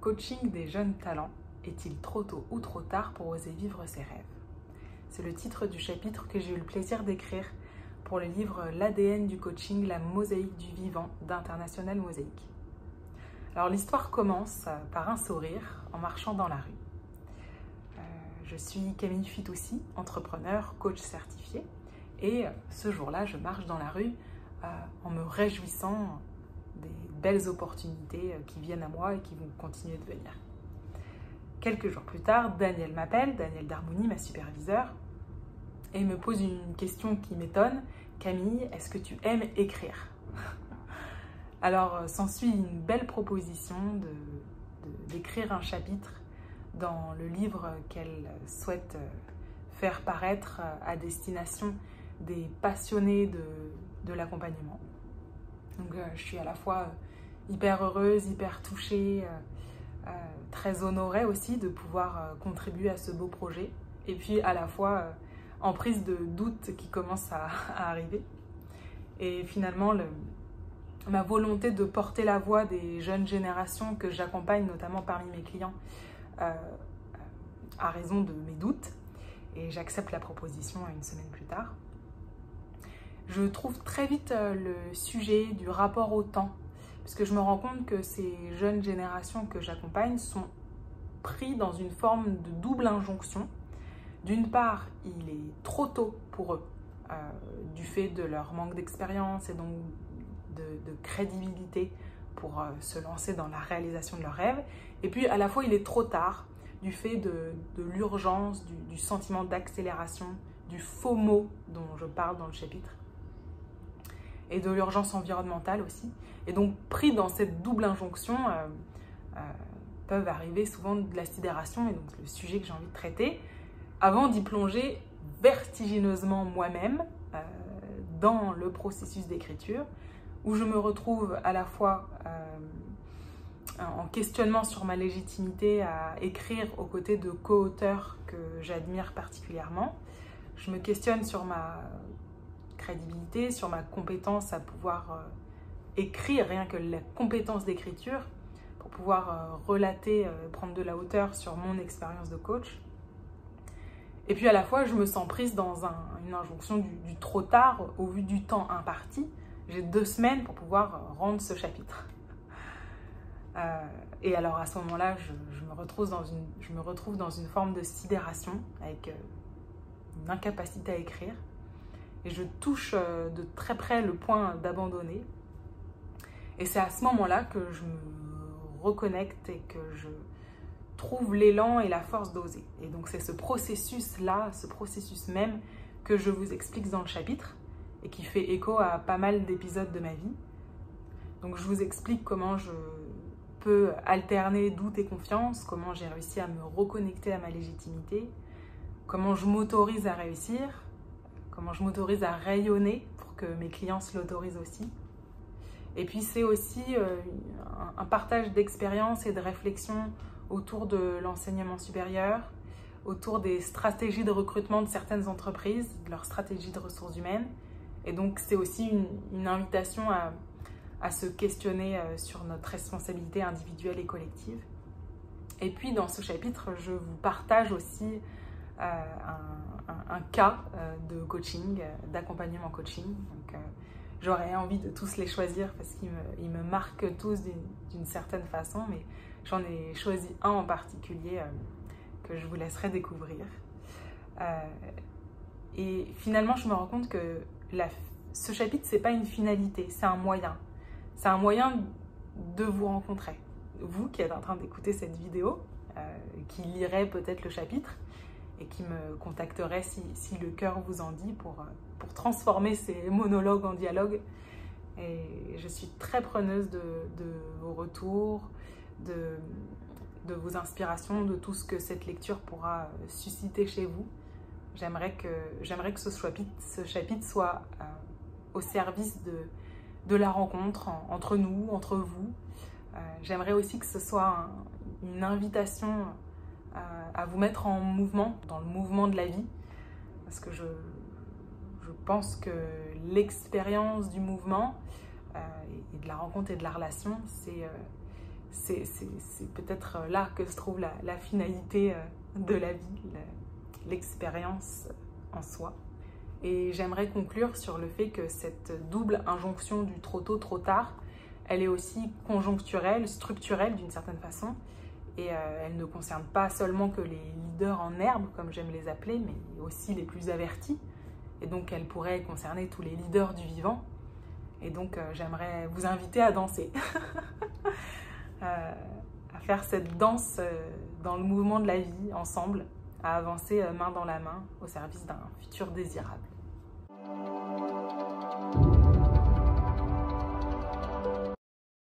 coaching des jeunes talents est-il trop tôt ou trop tard pour oser vivre ses rêves? C'est le titre du chapitre que j'ai eu le plaisir d'écrire pour le livre L'ADN du coaching, la mosaïque du vivant d'International Mosaïque. Alors l'histoire commence par un sourire en marchant dans la rue. Je suis Camille Fitoussi, entrepreneur, coach certifié, et ce jour-là, je marche dans la rue en me réjouissant des belles opportunités qui viennent à moi et qui vont continuer de venir. Quelques jours plus tard, Daniel m'appelle, Daniel Darmouni, ma superviseure, et me pose une question qui m'étonne. Camille, est-ce que tu aimes écrire? Alors, s'ensuit une belle proposition d'écrire un chapitre dans le livre qu'elle souhaite faire paraître à destination des passionnés de l'accompagnement. Donc, je suis à la fois hyper heureuse, hyper touchée, très honorée aussi de pouvoir contribuer à ce beau projet. Et puis à la fois en prise de doute qui commence à arriver. Et finalement, ma volonté de porter la voix des jeunes générations que j'accompagne, notamment parmi mes clients, a raison de mes doutes. Et j'accepte la proposition une semaine plus tard. Je trouve très vite le sujet du rapport au temps, parce que je me rends compte que ces jeunes générations que j'accompagne sont pris dans une forme de double injonction. D'une part, il est trop tôt pour eux, du fait de leur manque d'expérience et donc de crédibilité pour se lancer dans la réalisation de leurs rêves. Et puis à la fois, il est trop tard, du fait de l'urgence, du sentiment d'accélération, du FOMO dont je parle dans le chapitre, et de l'urgence environnementale aussi. Et donc, pris dans cette double injonction, peuvent arriver souvent de la sidération, et donc le sujet que j'ai envie de traiter, avant d'y plonger vertigineusement moi-même dans le processus d'écriture, où je me retrouve à la fois en questionnement sur ma légitimité à écrire aux côtés de co-auteurs que j'admire particulièrement. Je me questionne sur ma crédibilité, sur ma compétence à pouvoir écrire, rien que la compétence d'écriture, pour pouvoir relater, prendre de la hauteur sur mon expérience de coach. Et puis à la fois, je me sens prise dans une injonction du trop tard au vu du temps imparti. J'ai 2 semaines pour pouvoir rendre ce chapitre. Et alors à ce moment-là, je me retrouve dans une forme de sidération, avec une incapacité à écrire. Et je touche de très près le point d'abandonner. Et c'est à ce moment-là que je me reconnecte et que je trouve l'élan et la force d'oser. Et donc c'est ce processus-là, ce processus même que je vous explique dans le chapitre et qui fait écho à pas mal d'épisodes de ma vie. Donc je vous explique comment je peux alterner doute et confiance, comment j'ai réussi à me reconnecter à ma légitimité, comment je m'autorise à réussir, comment je m'autorise à rayonner pour que mes clients se l'autorisent aussi. Et puis c'est aussi un partage d'expériences et de réflexions autour de l'enseignement supérieur, autour des stratégies de recrutement de certaines entreprises, de leurs stratégies de ressources humaines. Et donc c'est aussi une invitation à se questionner sur notre responsabilité individuelle et collective. Et puis dans ce chapitre, je vous partage aussi un cas de coaching, d'accompagnement coaching. Donc, j'aurais envie de tous les choisir parce qu'ils me marquent tous d'une certaine façon, mais j'en ai choisi un en particulier que je vous laisserai découvrir. Et finalement, je me rends compte que ce chapitre, ce n'est pas une finalité, c'est un moyen. C'est un moyen de vous rencontrer. Vous qui êtes en train d'écouter cette vidéo, qui lirez peut-être le chapitre et qui me contacterez si le cœur vous en dit pour transformer ces monologues en dialogue. Et je suis très preneuse de vos retours, de vos inspirations, de tout ce que cette lecture pourra susciter chez vous. J'aimerais que ce chapitre soit au service de la rencontre entre nous, entre vous. J'aimerais aussi que ce soit une invitation à vous mettre en mouvement, dans le mouvement de la vie, parce que je pense que l'expérience du mouvement et de la rencontre et de la relation, c'est peut-être là que se trouve la finalité de la vie, l'expérience en soi. Et j'aimerais conclure sur le fait que cette double injonction du trop tôt, trop tard, elle est aussi conjoncturelle, structurelle d'une certaine façon. Et elle ne concerne pas seulement que les leaders en herbe, comme j'aime les appeler, mais aussi les plus avertis. Et donc elle pourrait concerner tous les leaders du vivant. Et donc j'aimerais vous inviter à danser, à faire cette danse dans le mouvement de la vie ensemble, à avancer main dans la main au service d'un futur désirable.